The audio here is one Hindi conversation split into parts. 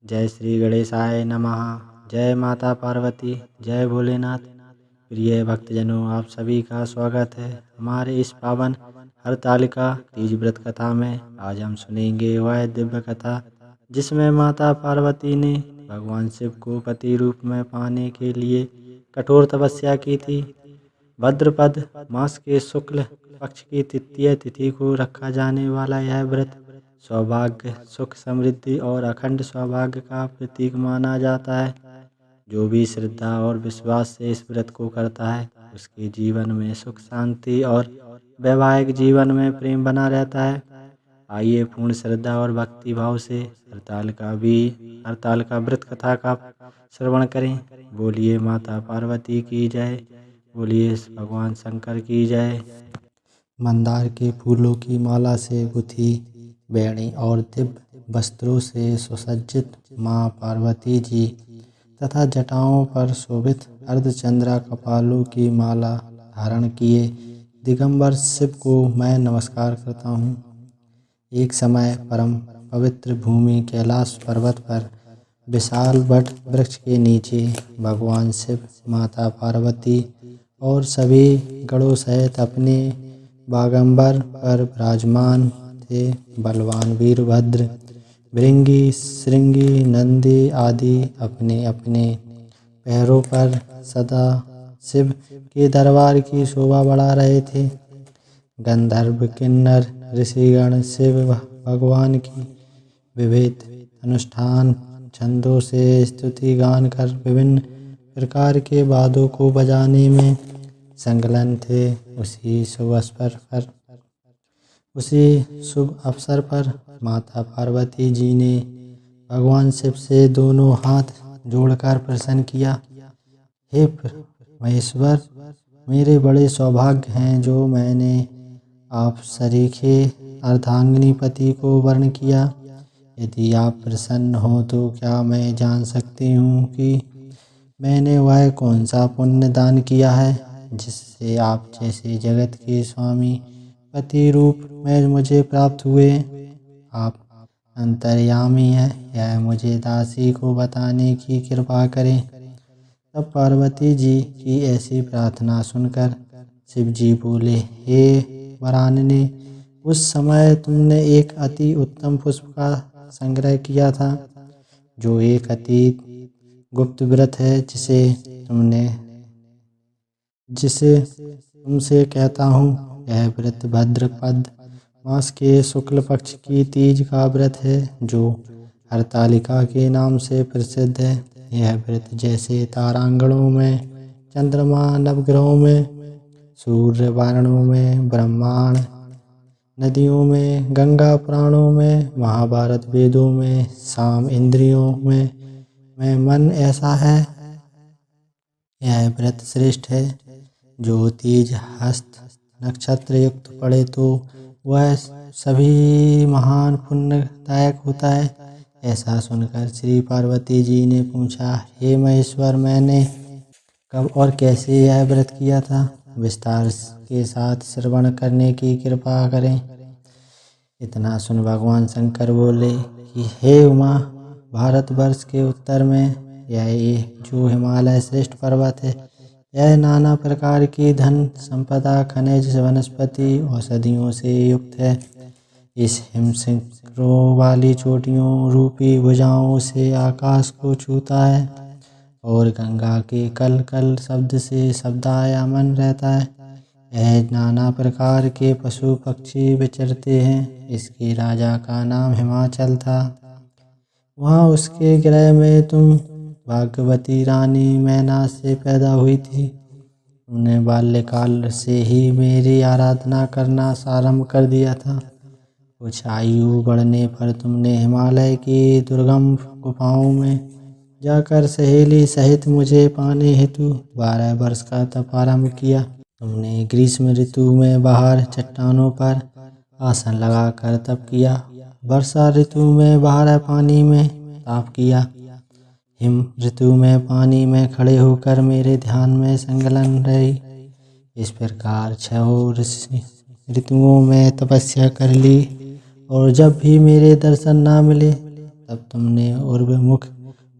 जय श्री गणेशाय नमः। जय माता पार्वती, जय भोलेनाथ। प्रिय भक्तजनों, आप सभी का स्वागत है हमारे इस पावन हरतालिका तीज व्रत कथा में। आज हम सुनेंगे वह दिव्य कथा जिसमें माता पार्वती ने भगवान शिव को पति रूप में पाने के लिए कठोर तपस्या की थी। भाद्रपद मास के शुक्ल पक्ष की तृतीय तिथि को रखा जाने वाला यह व्रत सौभाग्य, सुख, समृद्धि और अखंड सौभाग्य का प्रतीक माना जाता है। जो भी श्रद्धा और विश्वास से इस व्रत को करता है उसके जीवन में सुख, शांति और वैवाहिक जीवन में प्रेम बना रहता है। आइए पूर्ण श्रद्धा और भक्ति भाव से हरतालिका व्रत कथा का श्रवण करें। बोलिए माता पार्वती की जय, बोलिए भगवान शंकर की जय। मंदार के फूलों की माला से गुथी बेणी और दिव्य वस्त्रों से सुसज्जित माँ पार्वती जी तथा जटाओं पर शोभित अर्धचंद्रा कपालों की माला धारण किए दिगंबर शिव को मैं नमस्कार करता हूँ। एक समय परम पवित्र भूमि कैलाश पर्वत पर विशाल वट वृक्ष के नीचे भगवान शिव, माता पार्वती और सभी गणों सहित अपने बागंबर पर विराजमान थे। बलवान वीरभद्र, भृंगी, श्रृंगी, नंदी आदि अपने अपने पैरों पर सदा शिव के दरबार की शोभा बढ़ा रहे थे। गंधर्व, किन्नर, ऋषिगण शिव भगवान की विविध अनुष्ठान छंदों से स्तुति गान कर विभिन्न प्रकार के वाद्यों को बजाने में संलग्न थे। उसी शुभ अवसर पर माता पार्वती जी ने भगवान शिव से दोनों हाथ जोड़कर प्रश्न किया, हे महेश्वर, मेरे बड़े सौभाग्य हैं जो मैंने आप सरीखे अर्धांगिनी पति को वर्ण किया। यदि आप प्रसन्न हो तो क्या मैं जान सकती हूँ कि मैंने वह कौन सा पुण्य दान किया है जिससे आप जैसे जगत के स्वामी पति रूप में मुझे प्राप्त हुए। आप अंतर्यामी हैं, यह मुझे दासी को बताने की कृपा करें। तब पार्वती जी की ऐसी प्रार्थना सुनकर शिव जी बोले, हे वरानने, उस समय तुमने एक अति उत्तम पुष्प का संग्रह किया था जो एक अति गुप्त व्रत है जिसे तुमसे कहता हूँ। यह व्रत भाद्रपद मास के शुक्ल पक्ष की तीज का व्रत है जो हरतालिका के नाम से प्रसिद्ध है। यह व्रत जैसे तारांगणों में, चंद्रमा, नवग्रहों में, सूर्य, वारणों में, ब्रह्मांड, नदियों में, गंगा पुराणों में, महाभारत वेदों में, साम इंद्रियों में मन ऐसा है। यह व्रत श्रेष्ठ है। जो तीज हस्त नक्षत्र युक्त पड़े तो वह सभी महान पुण्यदायक होता है। ऐसा सुनकर श्री पार्वती जी ने पूछा, हे महेश्वर, मैंने कब और कैसे यह व्रत किया था? विस्तार के साथ श्रवण करने की कृपा करें। इतना सुन भगवान शंकर बोले कि हे उमा, भारतवर्ष के उत्तर में यह जो हिमालय श्रेष्ठ पर्वत है, यह नाना प्रकार की धन संपदा, खनिज, वनस्पति, औषधियों से युक्त है। इस हिमशिखरों वाली चोटियों रूपी भुजाओं से आकाश को छूता है और गंगा के कल कल शब्द से शब्दायमन रहता है। यह नाना प्रकार के पशु पक्षी विचरते हैं। इसके राजा का नाम हिमाचल था। वहाँ उसके गृह में तुम भाग्यवती रानी मैना से पैदा हुई थी। तुमने बाल्यकाल से ही मेरी आराधना करना आरंभ कर दिया था। कुछ आयु बढ़ने पर तुमने हिमालय की दुर्गम गुफाओं में जाकर सहेली सहित मुझे पाने हेतु 12 वर्ष का तप आरंभ किया। तुमने ग्रीष्म ऋतु में बाहर चट्टानों पर आसन लगाकर तप किया। वर्षा ऋतु में बाहर पानी में ताप किया। हिम ऋतु में पानी में खड़े होकर मेरे ध्यान में संलग्न रही। इस प्रकार 6 ऋतुओं में तपस्या कर ली और जब भी मेरे दर्शन ना मिले तब तुमने उर्वमुख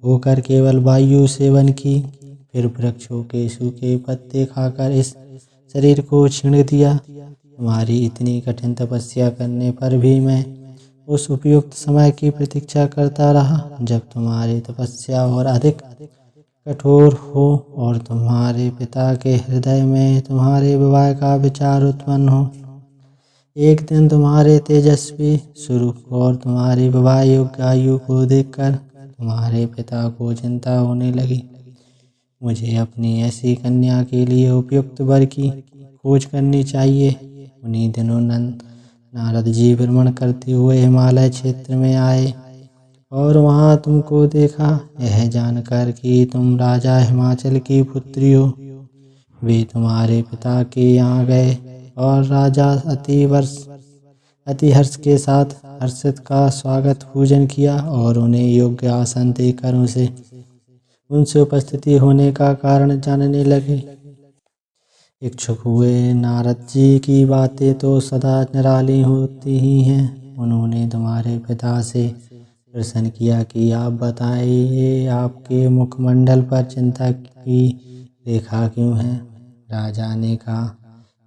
होकर केवल वायु सेवन की, फिर वृक्षों के सूखे पत्ते खाकर इस शरीर को छीन दिया। तुम्हारी इतनी कठिन तपस्या करने पर भी मैं उस उपयुक्त समय की प्रतीक्षा करता रहा जब तुम्हारी तपस्या और अधिक कठोर हो और तुम्हारे पिता के हृदय में तुम्हारे विवाह का विचार उत्पन्न हो। एक दिन तुम्हारे तेजस्वी स्वरूप और तुम्हारी विवाह योग्य आयु को देखकर तुम्हारे पिता को चिंता होने लगी। मुझे अपनी ऐसी कन्या के लिए उपयुक्त वर की खोज करनी चाहिए। उन्हीं दिनों नारद जी भ्रमण करते हुए हिमालय क्षेत्र में आए और वहां तुमको देखा। यह जानकर कि तुम राजा हिमाचल की पुत्री हो, वे तुम्हारे पिता के यहाँ गए और राजा अति हर्ष के साथ हर्षित का स्वागत पूजन किया और उन्हें योग्य आसन देकर उनसे उपस्थिति होने का कारण जानने लगे। इच्छुक हुए नारद जी की बातें तो सदा निराली होती ही हैं। उन्होंने तुम्हारे पिता से प्रश्न किया कि आप बताइए, आपके मुखमंडल पर चिंता की रेखा क्यों है। राजा ने कहा,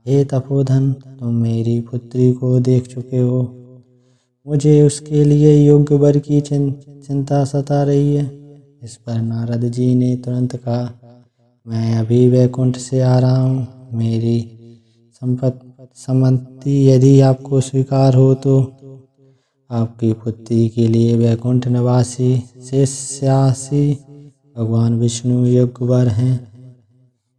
हे तपोधन, तुम मेरी पुत्री को देख चुके हो, मुझे उसके लिए योग्य वर की चिंता सता रही है। इस पर नारद जी ने तुरंत कहा, मैं अभी वैकुंठ से आ रहा हूँ। मेरी सम्मति यदि आपको स्वीकार हो तो आपकी पुत्री के लिए वैकुंठ निवासी शेषासी भगवान विष्णु योग्य वर हैं।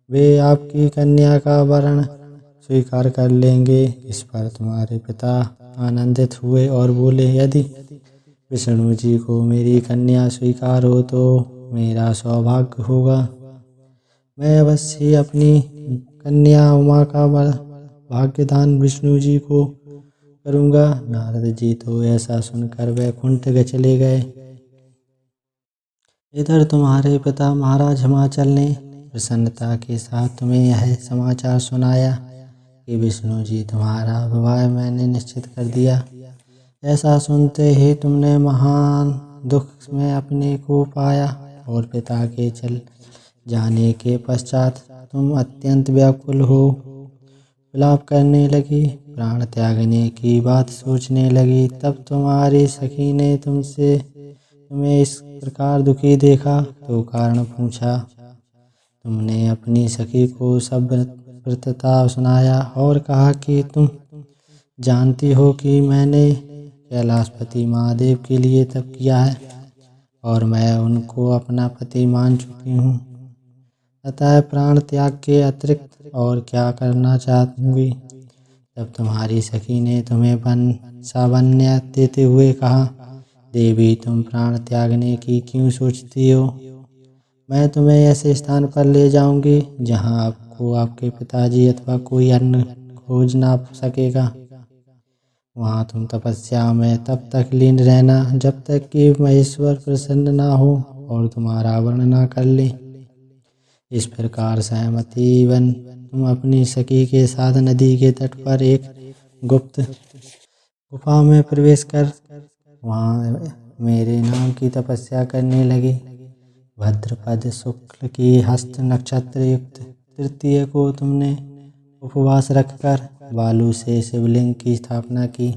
वे आपकी कन्या का वरण स्वीकार कर लेंगे। इस पर तुम्हारे पिता आनंदित हुए और बोले, यदि विष्णु जी को मेरी कन्या स्वीकार हो तो मेरा सौभाग्य होगा। मैं अवश्य अपनी कन्या उमा का भाग्यदान विष्णु जी को करूँगा। नारद जी तो ऐसा सुनकर वैकुंठ चले गए। इधर तुम्हारे पिता महाराज हिमाचल ने प्रसन्नता के साथ तुम्हें यह समाचार सुनाया कि विष्णु जी तुम्हारा विवाह मैंने निश्चित कर दिया। ऐसा सुनते ही तुमने महान दुख में अपने को पाया और पिता के चल जाने के पश्चात तुम अत्यंत व्याकुल हो विलाप करने लगी, प्राण त्यागने की बात सोचने लगी। तब तुम्हारी सखी ने तुम्हें इस प्रकार दुखी देखा तो कारण पूछा। तुमने अपनी सखी को सब वृत्तांत सुनाया और कहा कि तुम जानती हो कि मैंने कैलाशपति महादेव के लिए तप किया है और मैं उनको अपना पति मान चुकी हूँ, अतः प्राण त्याग के अतिरिक्त और क्या करना चाहूँगी। तब तुम्हारी सखी ने तुम्हें सावन्य देते हुए कहा, देवी, तुम प्राण त्यागने की क्यों सोचती हो। मैं तुम्हें ऐसे स्थान पर ले जाऊंगी जहां आपको आपके पिताजी अथवा कोई अन्य खोज ना सकेगा। वहां तुम तपस्या में तब तक लीन रहना जब तक कि महेश्वर प्रसन्न ना हो और तुम्हारा वर्ण ना कर ले। इस प्रकार सहमति बन तुम अपनी सखी के साथ नदी के तट पर एक गुप्त गुफा में प्रवेश कर वहाँ मेरे नाम की तपस्या करने लगी। भद्रपद शुक्ल की हस्त नक्षत्र युक्त तृतीय को तुमने उपवास रखकर बालू से शिवलिंग की स्थापना की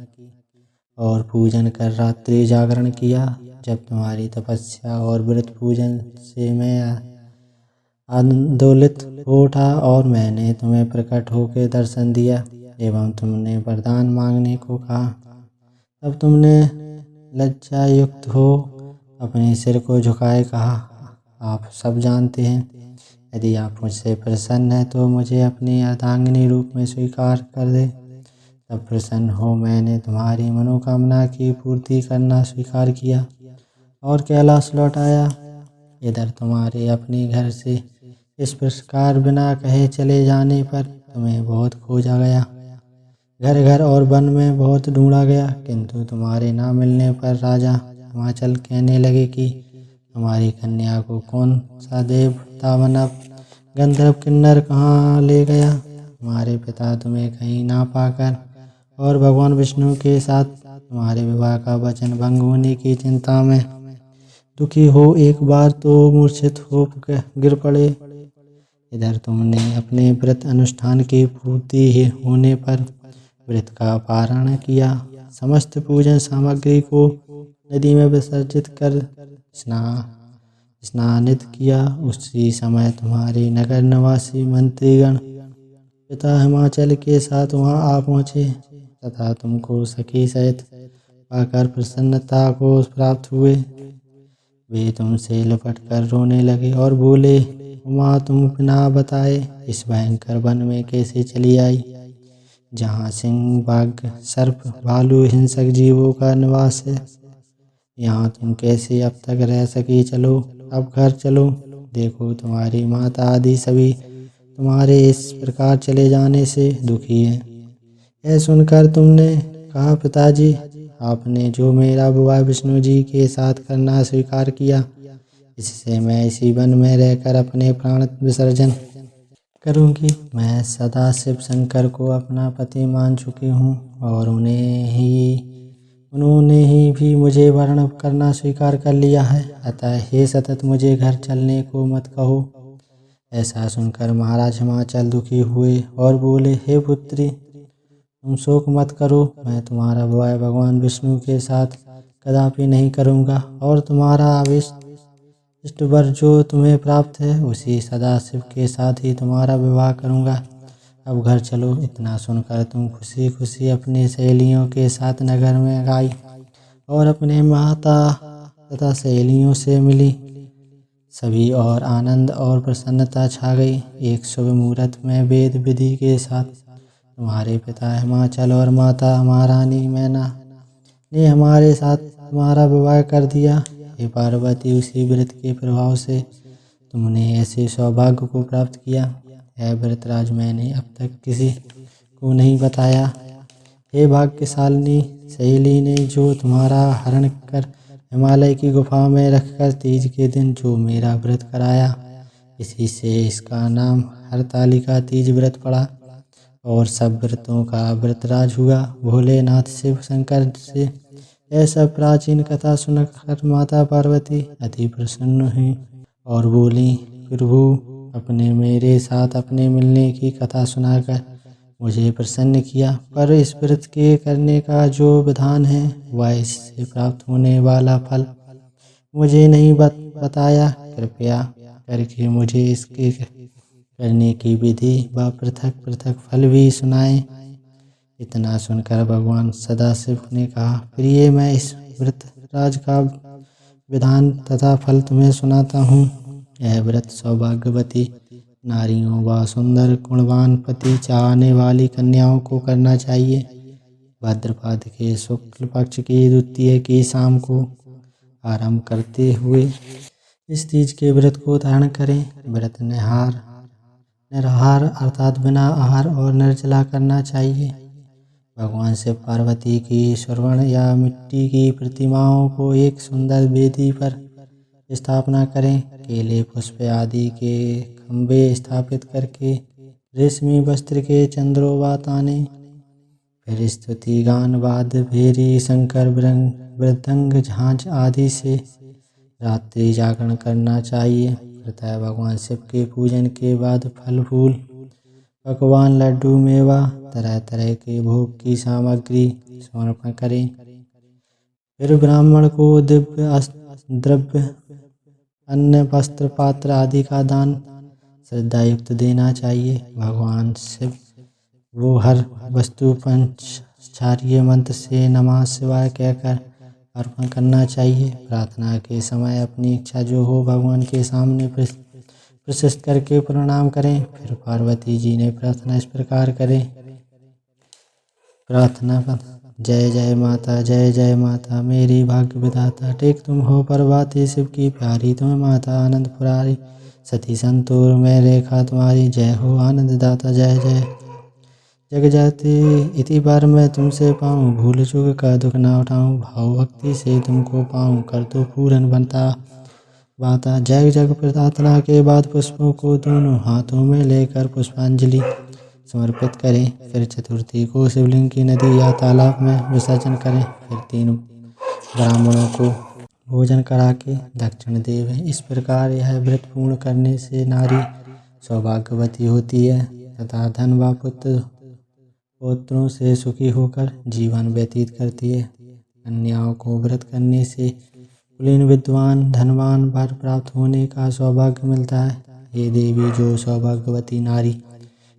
और पूजन कर रात्रि जागरण किया। जब तुम्हारी तपस्या और व्रत पूजन से मैं आंदोलित हो उठा और मैंने तुम्हें प्रकट होकर दर्शन दिया एवं तुमने वरदान मांगने को कहा, तब तुमने लज्जा युक्त हो अपने सिर को झुकाए कहा, आप सब जानते हैं, यदि आप मुझसे प्रसन्न हैं तो मुझे अपनी अर्धांगिनी रूप में स्वीकार कर दे। तब प्रसन्न हो मैंने तुम्हारी मनोकामना की पूर्ति करना स्वीकार किया और कैलाश लौट आया। इधर तुम्हारे अपने घर से इस प्रकार बिना कहे चले जाने पर तुम्हें बहुत खोजा गया, घर घर और वन में बहुत ढूंढा गया, किंतु तुम्हारे ना मिलने पर राजा हिमाचल कहने लगे कि तुम्हारी कन्या को कौन सा देवता मानव गंधर्व किन्नर कहाँ ले गया। तुम्हारे पिता तुम्हें कहीं ना पाकर और भगवान विष्णु के साथ तुम्हारे विवाह का वचन भंग होने की चिंता में दुखी हो एक बार तो मूर्छित हो गिर पड़े। इधर तुमने अपने व्रत अनुष्ठान की पूर्ति होने पर व्रत का पारण किया, समस्त पूजन सामग्री को नदी में विसर्जित कर स्नानित किया। उसी समय तुम्हारे नगर निवासी मंत्रीगण पिता हिमाचल के साथ वहां आ पहुंचे तथा तुमको सखी सहित पाकर प्रसन्नता को प्राप्त हुए। वे तुमसे लिपट कर रोने लगे और बोले, उमा तुम बिना बताए इस भयंकर वन में कैसे चली आई, जहाँ सिंह बाघ सर्प भालू हिंसक जीवों का निवास है। यहाँ तुम कैसे अब तक रह सकी, चलो अब घर चलो। देखो तुम्हारी माता आदि सभी तुम्हारे इस प्रकार चले जाने से दुखी है। यह सुनकर तुमने कहा, पिताजी आपने जो मेरा विवाह विष्णु जी के साथ करना स्वीकार किया, इससे मैं इसी वन में रहकर अपने प्राण विसर्जन करूंगी। मैं सदा शिव शंकर को अपना पति मान चुकी हूँ और उन्होंने ही भी मुझे वर्ण करना स्वीकार कर लिया है। अतः हे सतत मुझे घर चलने को मत कहो। ऐसा सुनकर महाराज हिमाचल दुखी हुए और बोले, हे पुत्री तुम शोक मत करो, मैं तुम्हारा विवाह भगवान विष्णु के साथ कदापि नहीं करूँगा और तुम्हारा इष्ट वर जो तुम्हें प्राप्त है उसी सदाशिव के साथ ही तुम्हारा विवाह करूँगा। अब घर चलो। इतना सुनकर तुम खुशी खुशी अपनी सहेलियों के साथ नगर में आई और अपने माता तथा सहेलियों से मिली। सभी और आनंद और प्रसन्नता छा गई। एक शुभ मुहूर्त में वेद विधि के साथ तुम्हारे पिता हिमाचल और माता महारानी मैना ने हमारे साथ तुम्हारा विवाह कर दिया। हे पार्वती, उसी व्रत के प्रभाव से तुमने ऐसे सौभाग्य को प्राप्त किया। है व्रतराज, मैंने अब तक किसी को नहीं बताया। हे भाग्यशालिनी सहेली ने जो तुम्हारा हरण कर हिमालय की गुफा में रखकर तीज के दिन जो मेरा व्रत कराया, इसी से इसका नाम हरतालिका तीज व्रत पड़ा और सब व्रतों का व्रतराज हुआ। भोलेनाथ शिव शंकर से ऐसा प्राचीन कथा सुनकर माता पार्वती अति प्रसन्न हुई और बोली, प्रभु अपने मेरे साथ अपने मिलने की कथा सुनाकर मुझे प्रसन्न किया, पर इस व्रत के करने का जो विधान है वह इससे प्राप्त होने वाला फल मुझे नहीं बताया। कृपया करके मुझे इसके करने की विधि व पृथक पृथक फल भी सुनाएं। इतना सुनकर भगवान सदाशिव ने कहा, प्रिय मैं इस व्रत राज का विधान तथा फल तुम्हें सुनाता हूँ। यह व्रत सौभाग्यवती नारियों व सुंदर गुणवान पति चाहने वाली कन्याओं को करना चाहिए। भाद्रपद के शुक्ल पक्ष की द्वितीय की शाम को आरंभ करते हुए इस तीज के व्रत को धारण करें। व्रत निराहार अर्थात बिना आहार और निर्जला करना चाहिए। भगवान शिव पार्वती की स्वर्ण या मिट्टी की प्रतिमाओं को एक सुंदर वेदी पर स्थापना करें। केले पुष्प आदि के खंभे स्थापित करके रेशमी वस्त्र के चंद्रोबा ताने, फिर स्तुति गान वाद्य भेरी शंकर मृदंग झांझ आदि से रात्रि जागरण करना चाहिए। प्रतः भगवान शिव के पूजन के बाद फल फूल पकवान लड्डू मेवा तरह तरह के भोग की सामग्री समर्पण करें। फिर ब्राह्मण को दिव्य द्रव्य अन्न वस्त्र पात्र आदि का दान श्रद्धा युक्त देना चाहिए। भगवान शिव वो हर वस्तु पंचाक्षरी मंत्र से नमः शिवाय कहकर अर्पण करना चाहिए। प्रार्थना के समय अपनी इच्छा जो हो भगवान के सामने प्रशस्त करके प्रणाम करें। फिर पार्वती जी ने प्रार्थना इस प्रकार करें। प्रार्थना जय जय माता मेरी भाग्य विधाता, टेक तुम हो प्रभाती शिव की प्यारी, तुम्हें माता आनंद पुरारी, सती संतूर में रेखा तुम्हारी, जय हो आनंद दाता जय जय। जग जाते इति बार मैं तुमसे पाऊँ, भूल चूक का दुख ना उठाऊँ, भाव भक्ति से तुमको पाऊँ, कर तो पूरन बनता बाता। जग जग प्रार्थना के बाद पुष्पों को दोनों हाथों में लेकर पुष्पांजलि समर्पित करें। फिर चतुर्थी को शिवलिंग की नदी या तालाब में विसर्जन करें। फिर 3 ब्राह्मणों को भोजन करा के दक्षिण देवें। इस प्रकार यह व्रत पूर्ण करने से नारी सौभाग्यवती होती है तथा धन व पुत्रों से सुखी होकर जीवन व्यतीत करती है। कन्याओं को व्रत करने से कुलीन, विद्वान, धनवान, वर प्राप्त होने का सौभाग्य मिलता है। हे देवी, जो सौभाग्यवती नारी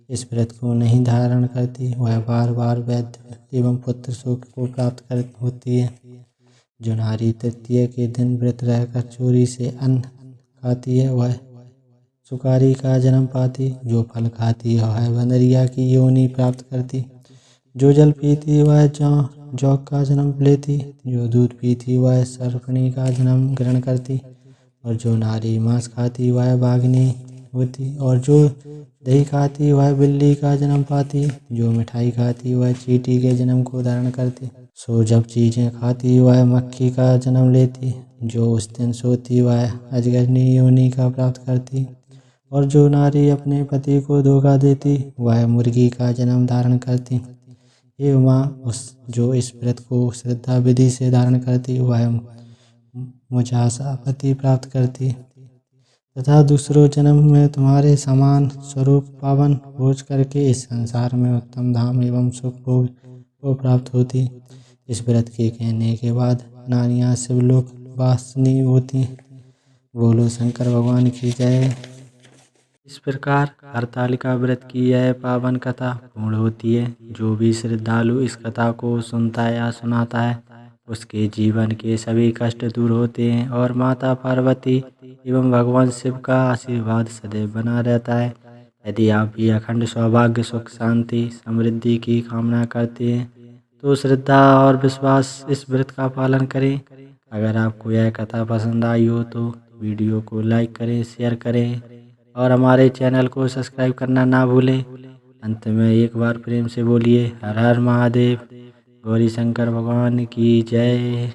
इस व्रत को नहीं धारण करती वह बार बार वैद्य एवं पुत्र सुख को प्राप्त कर होती है। जो नारी तृतीया के दिन व्रत रहकर चोरी से अन्न खाती है वह सुकारी का जन्म पाती। जो फल खाती है वह बंदरिया की योनि प्राप्त करती। जो जल पीती वह जौक का जन्म लेती। जो दूध पीती वह सर्पणी का जन्म ग्रहण करती। और जो नारी मांस खाती वह बाघनी होती। और जो दही खाती वह बिल्ली का जन्म पाती। जो मिठाई खाती वह चींटी के जन्म को धारण करती। सो जब चीजें खाती वह मक्खी का जन्म लेती। जो उस दिन सोती वह अजगरनी योनि का प्राप्त करती। और जो नारी अपने पति को धोखा देती वह मुर्गी का जन्म धारण करती। हे उमा, जो इस व्रत को श्रद्धा विधि से धारण करती वह मुझासा पति प्राप्त करती तथा दूसरों जन्म में तुम्हारे समान स्वरूप पावन भोज करके इस संसार में उत्तम धाम एवं सुख भोग को प्राप्त होती। इस व्रत के कहने के बाद नारियां शिवलोक वासिनी होती। बोलो शंकर भगवान की जय। इस प्रकार हरतालिका व्रत की यह पावन कथा पूर्ण होती है। जो भी श्रद्धालु इस कथा को सुनता है या सुनाता है उसके जीवन के सभी कष्ट दूर होते हैं और माता पार्वती एवं भगवान शिव का आशीर्वाद सदैव बना रहता है। यदि आप भी अखंड सौभाग्य, सुख, शांति, समृद्धि की कामना करते हैं तो श्रद्धा और विश्वास इस व्रत का पालन करें। अगर आपको यह कथा पसंद आई हो तो वीडियो को लाइक करें, शेयर करें और हमारे चैनल को सब्सक्राइब करना ना भूलें। अंत में एक बार प्रेम से बोलिए हर हर महादेव। गौरी शंकर भगवान की जय।